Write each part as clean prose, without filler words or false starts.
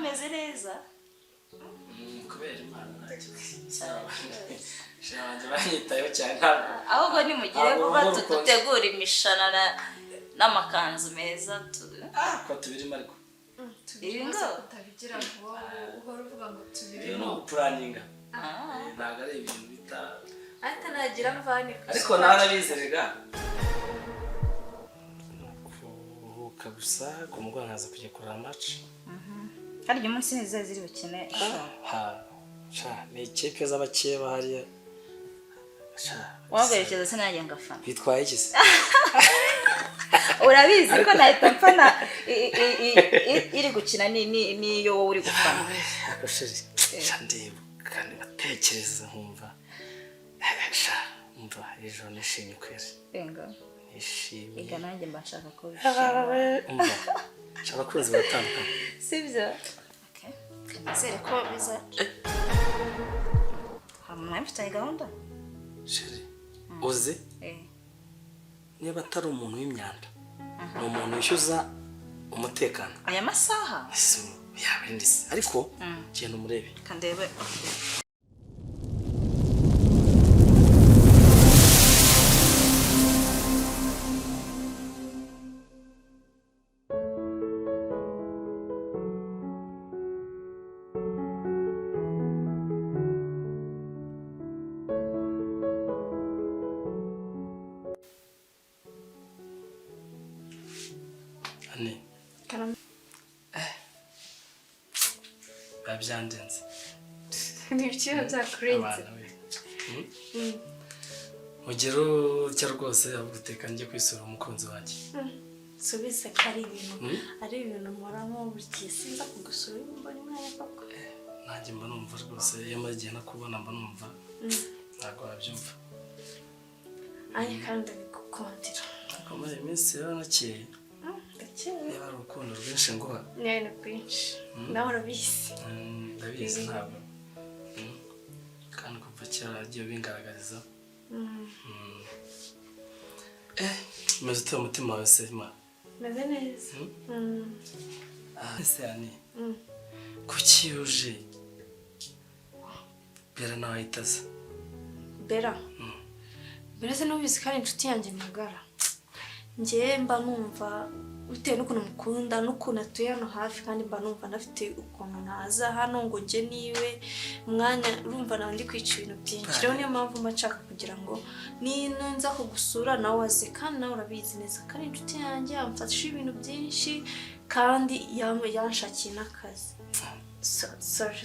meze neza kubera Imana ntacyo shanje banyitayo cyane ahubwo nimugire vuba tutegura imishanana n'amakanzu meza ko tubirimo ariko ibingo utabigira ngo uhora uvuga ngo tubirimo no planninga ntago ari ibintu bita ata nagira mvane ariko narabizerega kuruhuka gusa ku mugoroba nkaza kujya kurara match kandi uyu munsi nizo ziri bukene ni ikipe z'abakeba hariya waberekeza se nanjye ngafana bitwaye iki se urabizi ko nahita mfana iri gukina niyo wowe uri gufana akosheri ndeba kandi batekereza nkumva umva ejo nishimye kwezi nishimye iga nanjye mba nshaka ko umva nshaka kuzi batandukanye sibyo nizere ko biza hamwe mfitanye gahunda sheri uzi niba atari umuntu w'imyanda ni umuntu wishyuza umutekano aya masaha yaba ndise ariko genda umurebe kandebe babyandenze nibyo byakurenze ugero cyo rwose abuguteka njye kwisura umukunzi wanjye subize ko ari ibintu muramo buri sinza kugusura mbona imwe koko nanjye mba numva rwose iyo magiye nakubona mba numva ntago wabyumva ayi kandi bigukundira akomeye iminsi rero nakeye niba ari urukundo rwinshi nguha ni rwinshi nawe urabizi ndabizi ntabwo kandi kuva kera agiye bingaragariza umeze ute umutima wawe se ma meze neza ese yani kuki uje bera nawe ahitaza bera se nubizi ko ari inshuti yanjye magara njye mba numva bitewe n'ukuntu mukunda n'ukuntu atuye hano hafi kandi mba numva nafite ukuntu naza hano ngo njye niwe umwanya urumva nawe ndi kwica ibintu byinshi rero niyo mpamvu mba nshaka kugira ngo nza kugusura nawe waze kandi nawe urabizi neza ko ari inshuti yanjye yamfasha ibintu byinshi kandi yanshakiye n'akazi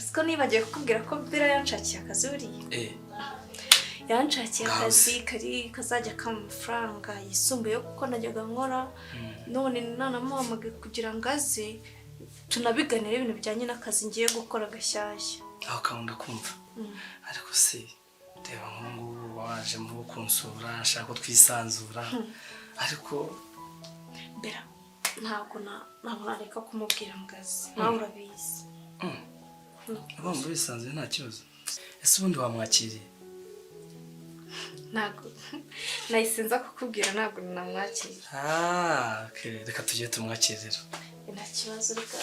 siko nibagiwe kukubwira ko bera yanshakiye akazi buriya yanshakiye akazi kazajya kama amafaranga yisumbuye kuko najyaga nkora none nanamuhamagaye kugira ngo aze tunabiganire ibintu bijyanye n'akazi ngiye gukora gashyashya aho kawunda kumva ariko se reba nk'ubu waje mu kunsura nshaka ko twisanzura ariko bera ntabwo nareka kumubwira ngo aze nawe urabizi abambu bisanzuye nta kibazo ese ubundi wamwakiriye ntabwo nayisenza kukubwira ntabwo namwakira reka tujye tumwakirira nta kibazo reka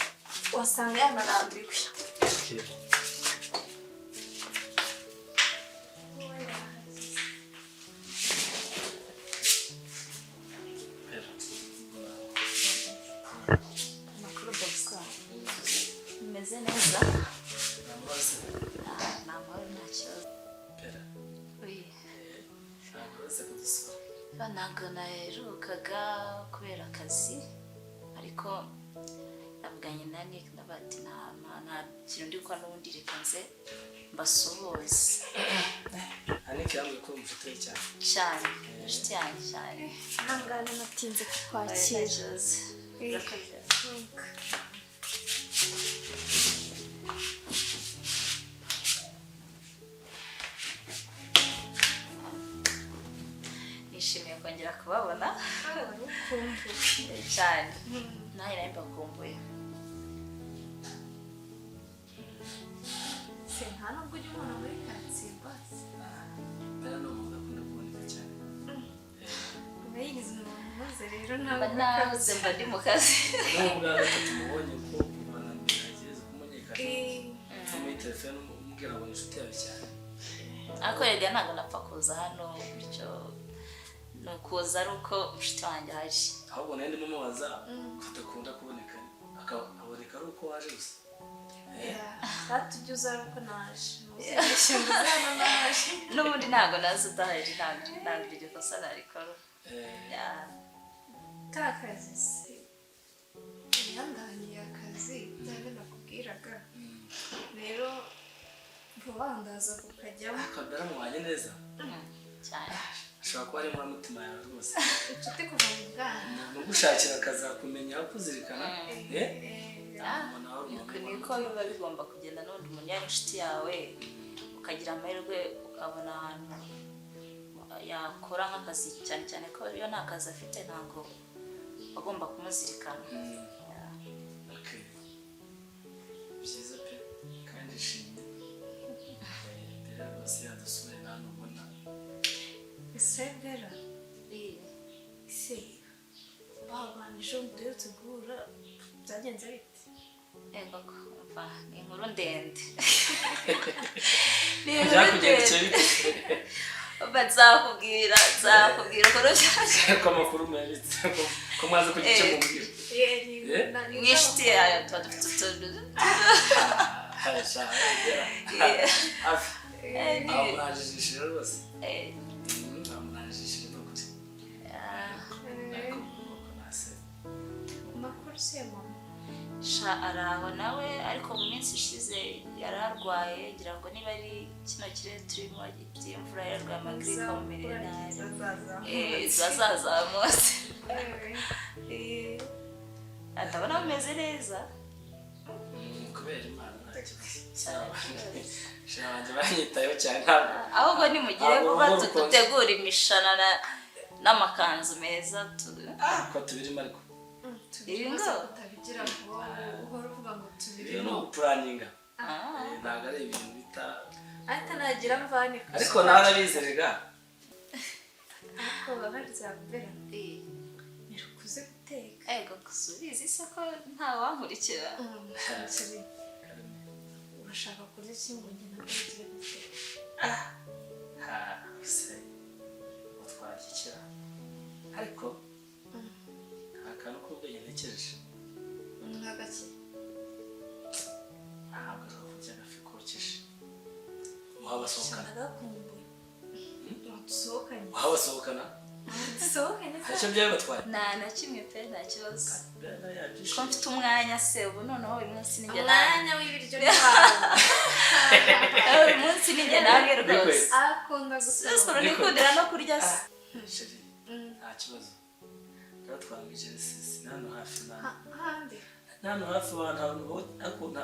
wasanga yanarambiwe amakuru bosco meze neza namahoro nta kibazo ntabwo naherukaga kubera akazi ariko navuganye na Anicky n'abati nta kintu ndi gukora n'ubundi reka nze mbasuhuze Anicky yambwiye ko mufite cyane inshuti yanjye cyane ntangane natinze kukwakira nishimiye kongera kubabona cyane nanjye nawe mbakumbuye se nta nubwo ujya ubona muri karitsiye basi bera ni umuntu akunda kuboneka cyane uba yigize umuntu umaze rero mba nabuze mba ndi mu kazi n'ubwa gatatu mubonye ko mbona mbere ageze kumenya telefone umubwira ngo inshuti yawe cyane ariko rega ntabwo napfa kuza hano bityo ni ukuza ari uko inshuti wanjye aje ahubwo nawe ndimo mubaza kudakunda kuboneka akaboneka ari uko waje gusa batujya uza ari uko naje n'ubundi ntabwo nazi udahari ntabwo iryo kosa narikora ka kazi se yandaniye akazi byaba nakubwiraga rero vuba ndaza kukajyamo akabara mubanye neza cyane ashobora kuba ari muri mutima yawe rwose inshuti kuva mu bwana mugushakira akazakumenya aho kuzirikana niko biba bigomba kugenda n'undi umuntu yari inshuti yawe ukagira amahirwe ukabona ahantu yakora nk'akazi cyane cyane ko iyo nta kazi afite ntabwo agomba kumuzirikana byiza pe kandi ishimye mbere rwose yadusure nta n'ubona ese bwera ese babana ejo duherutse guhura byagenze bite ego kumva ni inkuru ndende byakugendekeye bite nzakubwira ukuntu byaje ko amakuru muyabitse ko mwaze kugira icyo mubwira nk'inshuti yayo tuba dufite utuntu aho murajijishije rwose murajijishije no kuri ariko nuko nase amakuru se mama ari aho nawe ariko mu minsi ishize yari arwaye ngira ngo niba ari kino kirere turimo by'imvura yararwaye amagiripe amumereye nabi zazamutse ndabona bimeze neza kubera imana nta kibazo shira banjye banyitayeho cyane ntabwo ahubwo nimugire vuba dutegura imishanana n'amakanzu meza ko tubirimo ariko tubirimo utabigira vuba uhora uvuga ngo tubirimo no gupuraninga ntabwo ari ibintu bita ariko nagira mvane ariko narabizerega ariko babarizabera nikuze guteka ego kusubiza isoko nta wankurikira urashaka kurya kimwe njye nabyo guteka se utwakikira ariko nta kantu k'ubwenge ntekereje nk'agake ntabwo ari kurya agafi kokeje muhabasohokana agakumbuye dusohokanye muhabasohokana dusohokanye ntacyo byabatwaye nta na kimwe pe nta kibazo ko ko mfite umwanya se ubu noneho uyu munsi ninjye umwanya w'ibiryo n'abantu uyu munsi ninjye nawe rwose akunda gusohoka nikundira no kurya se sheri nta kibazo rero twamwije sisi hano hafi handi hano hafi abantu akunda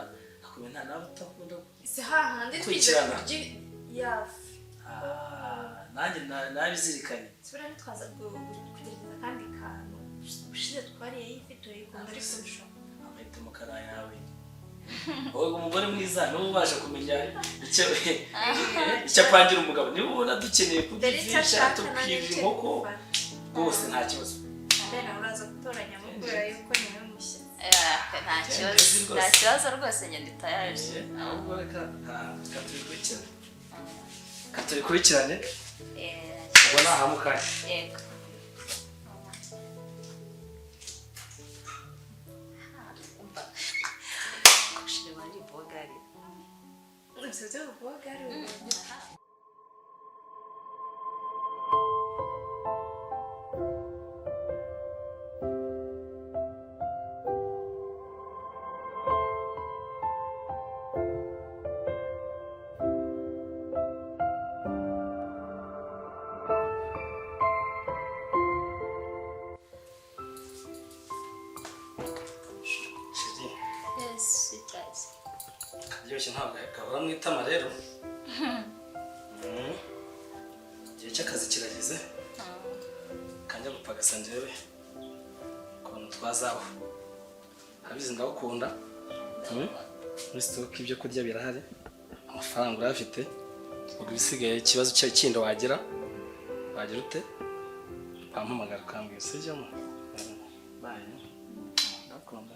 nta nawe utakunda ise hahandi kwikirana yafi nanjye nabizirikanye sibura nitwaza kugerageza kandi kantu ushize twariye yifite urayikunda ariko bishobora amahitamo kari ayawe wowe umugore mwiza niba ubasha kumenya icyo apangira umugabo niba ubona dukeneye kudivisha tukirira inkoko rwose nta kibazo mbere uraza gutoranya amubwira yuko niwe mushya nta kibazo rwose ngenda itayaje ahubwo reka turikurikirane ubona ahamukanye yego kushire bari bogari usoze bogari karyoshye ntabwo gahora mu itama rero igihe cy'akazi kirageze kajya gupagasa njyewe ukuntu twazaho abizi ndagukunda muri sitoke ibyo kurya birahari amafaranga urayafite ubwo ibisigaye ikibazo kindi wagira ute wampamagara ukambwira sibyo mo bayi ndakunda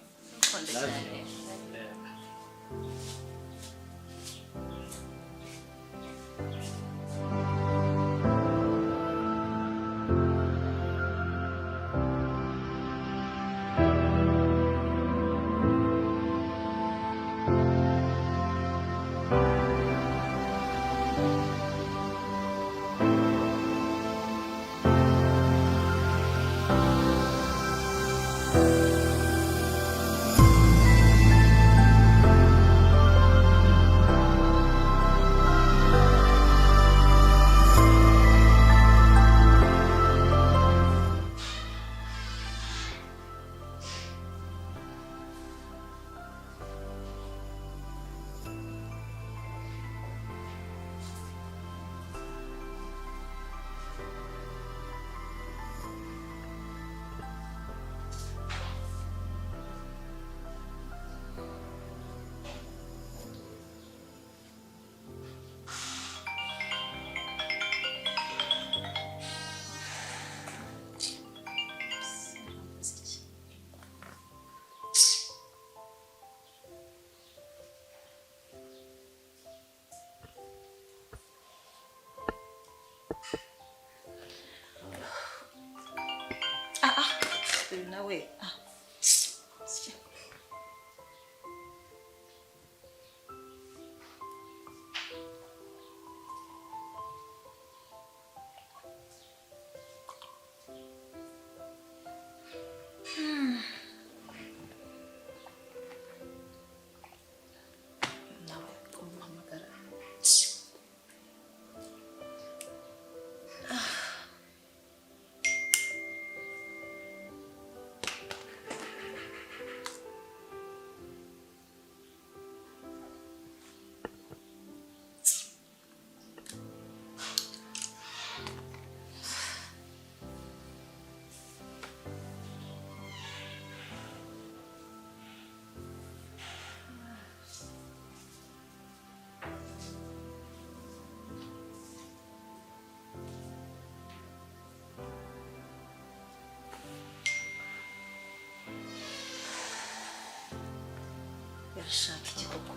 Urashaka iki koko?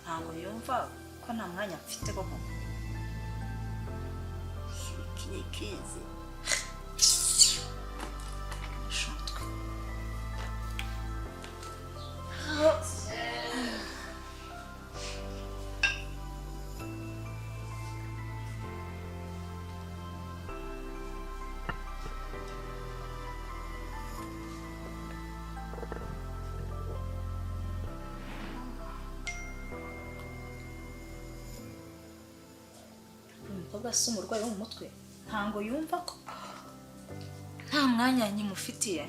Ntabwo yumva ko nta mwanya mfite koko. Kizi. Shotwe. Umukobwa si umurwayi wo mu mutwe ntango yumva ko nta mwanya nyimufitiye.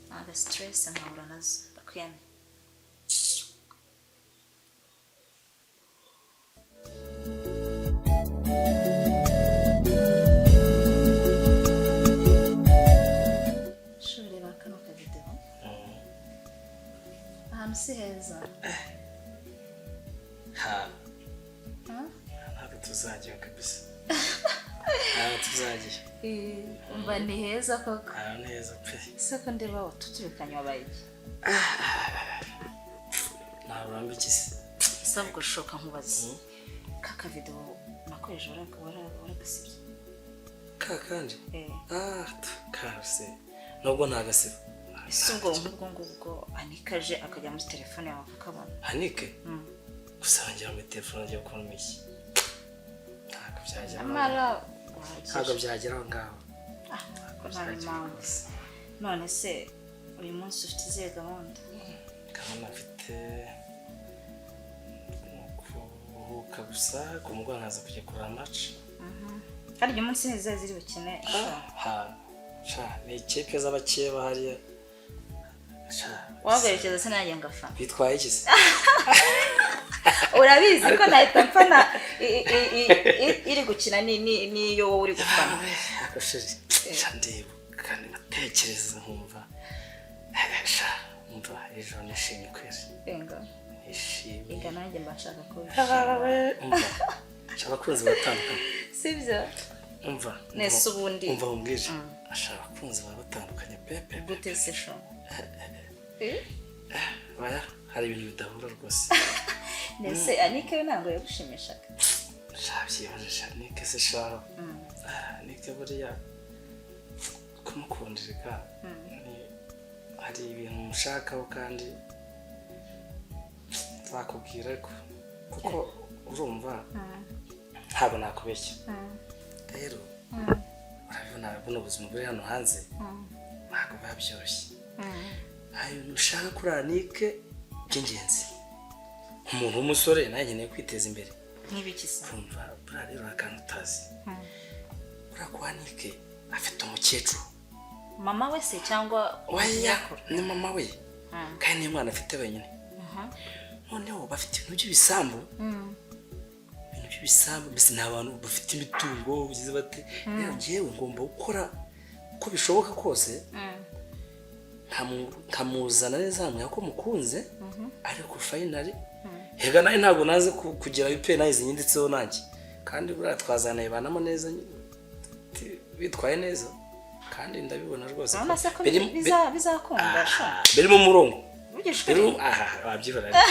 Ntabwo stress nkahura nazo ndakwiyame. Shureba kano kavideo ahantu si heza. Ntabwo tuzajya kabisa. Tuzajya. Umva ni heza koko. Ni heza pe. Se ko ndeba ututubikanye wabaye iki? Ntabwo iki sabwo gushoka nkubaze. Kaka video nakoresha waragasibye. Kakanje? Kase. Nubwo ntagasiba. Ese ubwo ngubwo Anikaje akajya muri telefone yawe akabona. Anike? Gusa wanjye muri telefone agiye gukora iki? Ntabwo byagera. Ntabwo byagera aho ngaho. Ko nta impamvu. None se uyu munsi ufite izihe gahunda? Gahunda mfite kuruhuka gusa ku mugoroba nkaza kujya kureba match. Kandi uyu munsi nizo ziri bukine. Ni ikipe z'abakeba hariya. Wagarekeza se nanjye ngafana. Bitwaye iki se? Urabizi ko nahita mfana iri gukina niyo wowe uri gufana. Akosheri. Ndibuka kandi batekereza nkumva. Umva ejo nishimye kwezi. Nishimye. Inga nanjye mbashaka ko. Shaka kunzi batandukanye. Sibyo? Umva. Nese ubundi. Umva umbwije. Ashaka kunzi batandukanye pepe. Gute se sho? Baya hari ibintu bidahura rwose. Nese Anike ntabwo yagushimishaga. Shabyibaje Anike se shaho. Anike buriya kumukundirika. Hari ibintu mushakaho kandi twakubwira ko kuko urumva ntabwo nakubeshya. Rero urabona buno buzima buri hano hanze ntabwo babyoroshye. Ayo ushaka kuri Anike by'ingenzi. Umuntu w'umusore nawe nkeneye kwiteza imbere. N'ibiki se? Urumva buriya rero akantu utazi. Buriya ko Anike afite umukecuru. Mama we se cyangwa nyakuru? Ni mama we. Kandi niyo mwana afite wenyine. Noneho bafite ibintu by'ibisambu. Ibintu by'ibisambu mbese ni abantu bafite imitungo ugize bate. Rero njyewe ngomba gukora uko bishoboka kose. Nkamuzana neza hamwe ko mukunze. Ariko finally hega nawe ntabwo naze kugira ipe nayize nyinditseho nanjye. Kandi buriya twazanaye banamo neza bitwaye neza. Kandi ndabibona rwose ko bizakunda sho. Biri mu murongo. Biri wabyihorera.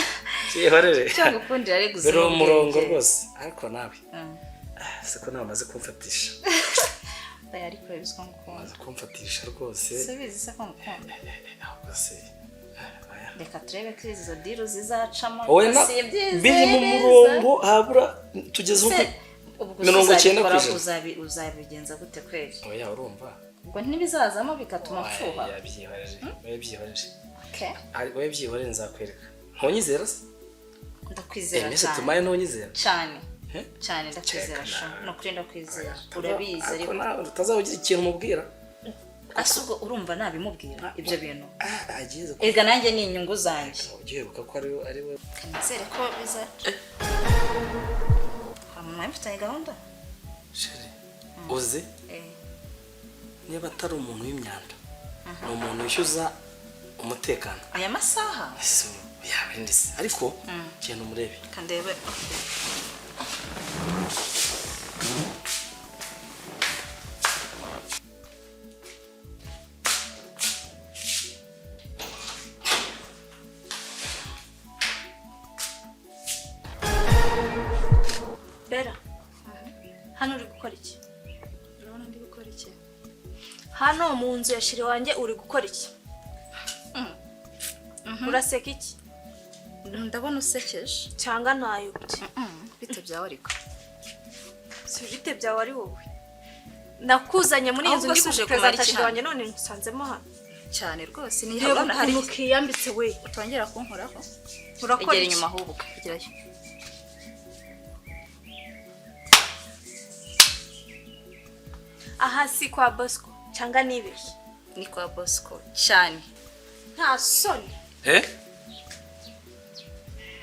Cyihorere. Cyangwa kundi ari gusa. Biri mu murongo rwose. Ariko nawe. Siko nawe maze kumfatisha. Bayari kurebizwa ngukunda. Maze kumfatisha rwose. Subizi se ko ngukunda. Ahubwo se. Reka turebe ko izo diro zizacamo. Biri mu murongo habura tugeze uko 90%. Uzabigenza gute kweli? Oya urumva. Ubwo ntibizazamo bikatuma mfuha. Yabyihorere. Okay. Ari byihorere nzakwereka. Ntonyizera se? Ndakwizera cyane. Ese tumaye ntonyizera. Cyane. Cyane ndakwizera sho. No kuri ndakwizera. Urabizi ariko utazavugira ikintu mubwira. Asugo urumva nabimubwira ibyo bintu. Agize. Ega nanjye ni inyungu zanjye. Ugiheruka ko ari we. Kanizere ko biza. Hamwe mfitanye gahunda. Sheri. Uzi? Niba atari umuntu w'imyanda. Ni umuntu wishyuza umutekano. Aya masaha? Ndise. Ariko cyane umurebe. Kandebe. hano uri gukora iki? Urabona ndi gukora iki? Hano mu nzu ya shiri wanjye uri gukora iki? Uraseka iki? Ndabona usekeje cyangwa nayo gute? bite byawe ariko Si bite byawe ari wowe. Nakuzanye muri inzu ndi kupresenta shiri wanjye none nsanzemo hano. cyane rwose ni habona hari ukiyambitse we. utongera kunkoraho. Urakora egera inyuma hubuka egerayo. Aha si kwa Bosco cyangwa nibeshye. Ni kwa Bosco cyane. Nta soni.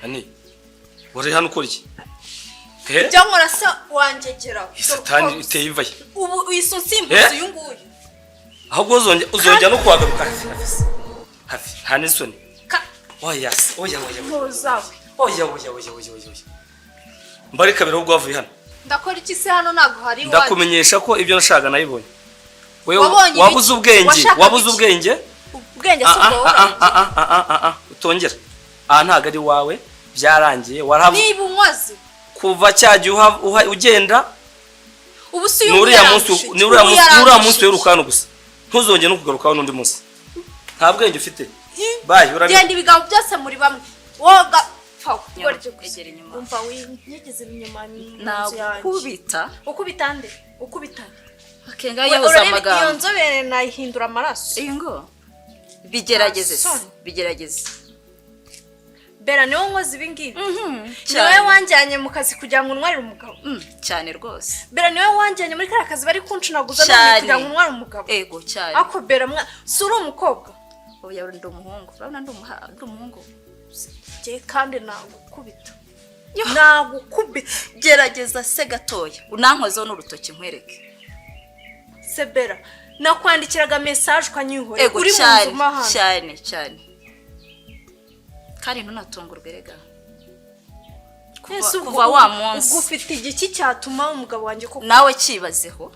Ani wari hano ukora iki? Jya nkora se wanjegera. Satani iteye ivaye. Ubu iso nsimbuze uyu nguyu. Ahubwo uzongera no kuhagaruka hafi nta n'isoni. Oya Muzawe. Oya mbari kabiri ahubwo wavuye hano. Ndakora iki se hano nago hari waje? Ndakumenyesha ko ibyo nashaka nayibonye. Wewe wabuze ubwenge Ubwenge se ubwo. Utongera. Ntago ari wawe byarangiye waravu. Niba unwaze Kuva cyagiye ugenda ubu si nuriya munsi w'urukano gusa. Ntuzongere no kugarukaho n'undi munsi. Nta bwenge ufite. Bayi genda ibigabo byose muri bamwe. Woga egera inyuma. Umva winyigeze inyuma nakubita. Ukubita nde? Ukubita. Akenga yahoza amagambo. Iyo nzobere nayihindura amaraso. Iyo ngo bigerageze. Bera niwe nkozi ibingibi. Niwe wanjyanye mu kazi kugira ngo unwarire umugabo. Cyane rwose. Bera niwe wanjyanye muri kara kazi bari kuncunaguza no kugira ngo unwarire umugabo. Ego cyane. Ako Bera suri umukobwa. Oya ndi umuhungu. Urabona ndi umuhungu. Je kandi nagukubita. Nagukubita. Gerageza se gatoya. Unankozeho n'urutoki nkwereke. Se Bera nakwandikiraga message ukanyihore uri mu nzu mahanga. Cyane. Kandi ntunatungurwe rega. Kuva wa munsi ugufite igiki cyatuma umugabo wanjye ko nawe kibazeho.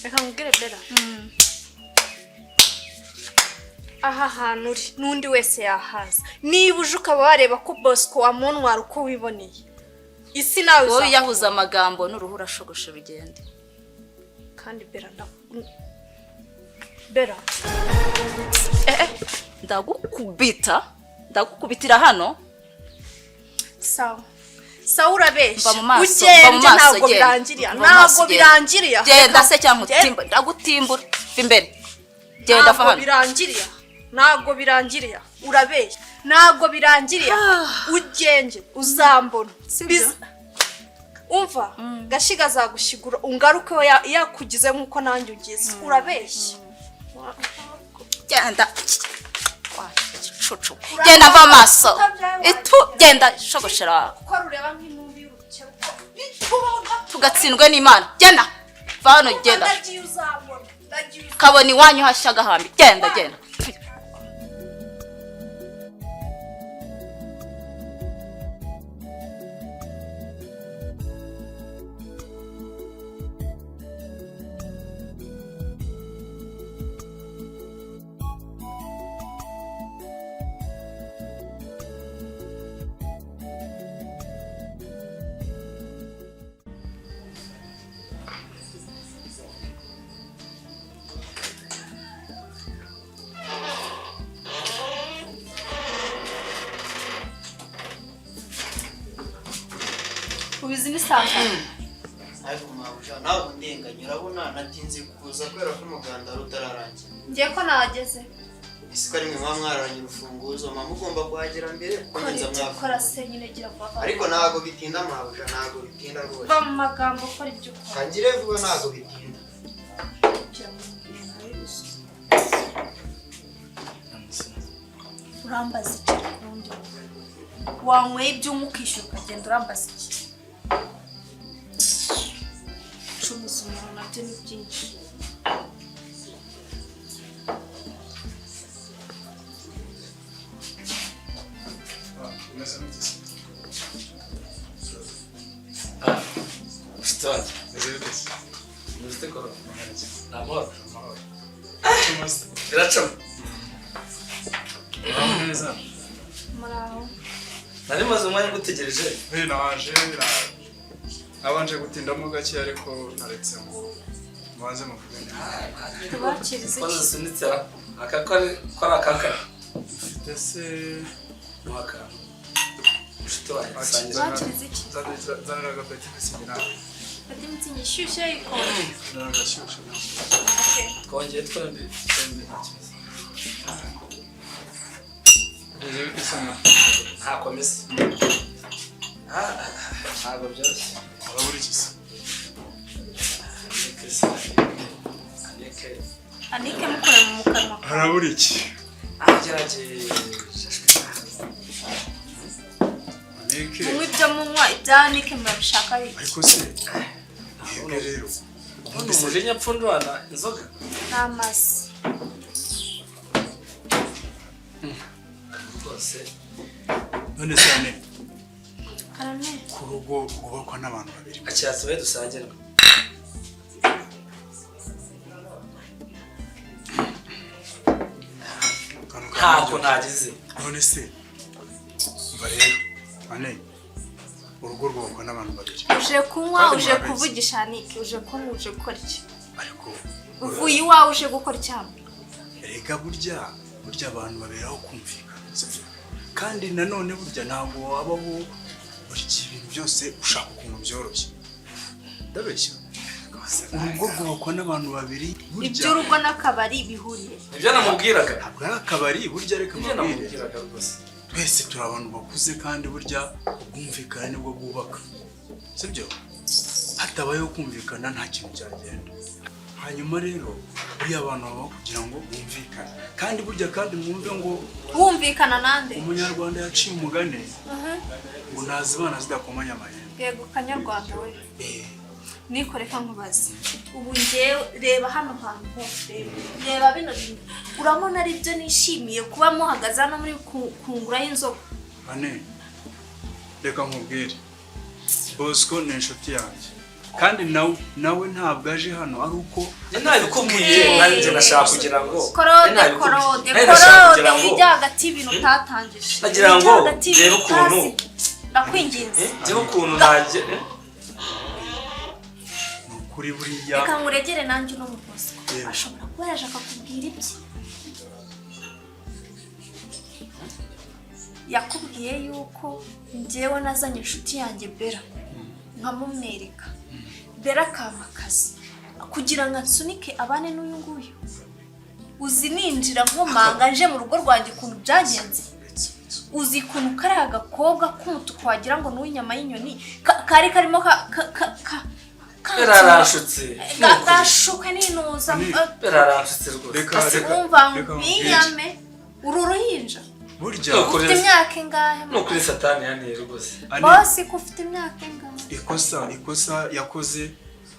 Reka ngubwire Bera. Aha hantu uri n'undi wese yahaza. Niba uje ukaba wareba ko Bosco wamunwara uko wiboneye. Isi nawe wowe yahuza amagambo n'uruhu rashogoshe bigende. Kandi Bera ndagukubitira hano. Sawa urabeshya. Ugende ntabwo birangiriye. Genda se cyangwa ndagutimbura imbere. Genda fa hano. Ntabwo birangiriye. Urabeshya. Ntabwo birangiriye. Ugenge uzambona. Umva gashiga zagushigura ungaruke yakugize nkuko nanjye ugize. Urabeshya. Genda genda va maso genda shogoshera ko rureba nk'intumbi y'urukero tugatsindwe n'Imana. Genda va hano genda kaboni wanyu hashaga hambi. Genda ubizi ni sanga. Ariko mabuja nawe ndenganya urabona natinze kuza kwera ko umuganda rutararangira. Ngiye ko nageze. Isi ari mwe mwararanye urufunguzo mama ugomba kuhagera mbere kumenza mwafu. Kora se nyine gira vuba. Ariko nago bitinda mabuja nago bitinda rwose. Ba magambo kora ibyo ukora. Kangire vuba nago bitinda. Urambaza iki kundi? Wanyweye ibyo umukishyura ukagenda urambaza iki? Cumuza umuntu nabyo ni byinshi. Stade. Neste coro. Amor. Biracamo. Neza. Muraho. nari maze umwanya gutegereje naje abanje gutindamo gake ariko naretse ngo mubanze muvugane tubakirize iki sunitse aka ko ari akakara ufite se mwaka ushito wasangira tubakirize iki zanira agapeti bisigina ati mutsingi shyushye ikora n'agashyushye twongeye twembi ntabwo meze ntabwo byoroshye urabura iki se Anicky mukora mu kanwa harabura iki agerageje Anicky munywa ibyo munywa ibya Anicky murabishaka biki ariko se mwebwe rero ubundi umujinya apfundurana inzoga n'amazi rwose none se ane karame ku rugo rwubakwa n'abantu babiri acyatsi we dusangirwa ntabwo ntagize none se mva rero ane urugo rwubakwa n'abantu babiri uje kunywa uje kuvugisha Anicky uje kunywa uje gukora iki ariko uvuye iwawe uje gukora iki hano erega burya abantu baberaho kumvikana sibyo kandi nanone burya ntabwo wabaho buri ibintu byose ushaka ukuntu byoroshye ndabeshya urugo rwubakwa n'abantu babiri iby'urugo n'akabari bihuriye ibyo namubwiraga ntabwo ari akabari burya reka ibyo mbabwire namubwiraga rwose twese turi abantu bakuze kandi burya ubwumvikane nibwo bwubaka sibyo hatabayeho kumvikana nta kintu cyagenda hanyuma rero buriya abantu babaho kugira ngo bumvikane kandi burya kandi mwumve ngo wumvikana nande umunyarwanda yaciye umugani ngo ntazibana zidakomanya amahembe yego kanyarwanda we nikoreka nkubaze ubu ngewe reba hano hantu hose reba bino bintu urabona ari byo nishimiye kuba muhagaze hano muri kungura y'inzoga ane reka nkubwire Bosco ni inshuti yanjye kandi nawe ntabwo aje hano ari uko ntabikubwiye nanjye nashaka kugira ngo korode ijya hagati y'ibintu utatangije nagira ngo reba ukuntu ndakwinginze reba ukuntu najye kuri buriya reka nguregere nanjye uno mu Bosco ashobora kuba yaje akakubwira ibye yakubwiye yuko njyewe nazanye inshuti yanjye Bera nkamumwereka Bera akampakazi kugira ngo ansunike abane n'uyu nguyu uzi ninjira nkomanga nje mu rugo rwanjye ukuntu byagenze uzi ukuntu kari agakobwa k'umutuku wagira ngo ni uw'inyama y'inyoni kari karimo berarashutse gashuke n'inuza berarashutse rwose wumva mwiyame uru ruhinja burya ufite imyaka ingahe no kuri satani yaniye rwose bose ko ufite imyaka ingahe ikosa yakoze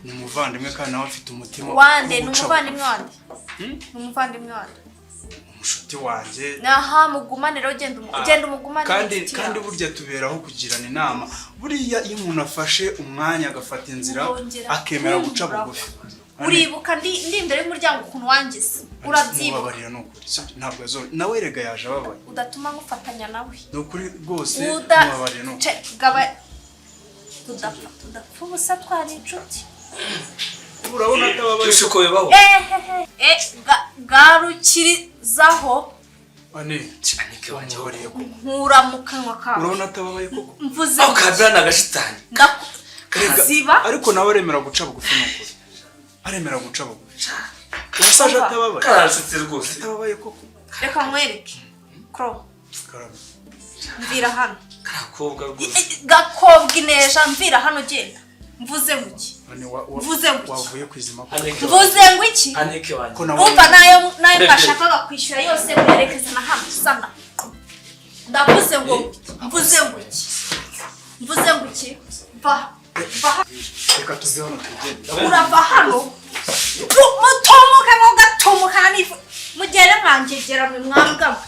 ni umuvandimwe kandi nawe afite umutima wande ni umuvandimwe wande ni umuvandimwe wande umushuti wanjye aha mugumane rero ugenda umugumane kandi burya tuberaho kugirana inama buriya iyo umuntu afashe umwanya agafata inzira akemera guca bugufi uribuka ndi imbere y'umuryango ukuntu wangize urabyibuka mubabarira n'ukuri ntabwo azora nawe rega yaje ababaye udatuma ngufatanya nawe ni ukuri rwose mubabarira n'ukuri tudapfa ubusa twari inshuti urabona atababaye uko bibaho garukirizaho ane Anicky wanjye nkura mu kanwa kawe urabona atababaye koko mvuze aho kadana agashitani ziba ariko nawe aremera guca bugufi n'ukuri aremera guca bugufi umusaje atababaye karashutse rwose atababaye koko reka nkwereke kro mvira hano gakobwa rwose gakobwa ineja mvira hano genda mvuze nguki mvuze nguki wavuye kwizima mvuze nguki Anicky wanjye umva nayo mwashakaga kwishyura yose muyerekeza na hano sana ndavuze ngo mvuze nguki va reka tuze hano tugende urava hano mutomuke mugatumuka mugere mwangegera mwe mwambwa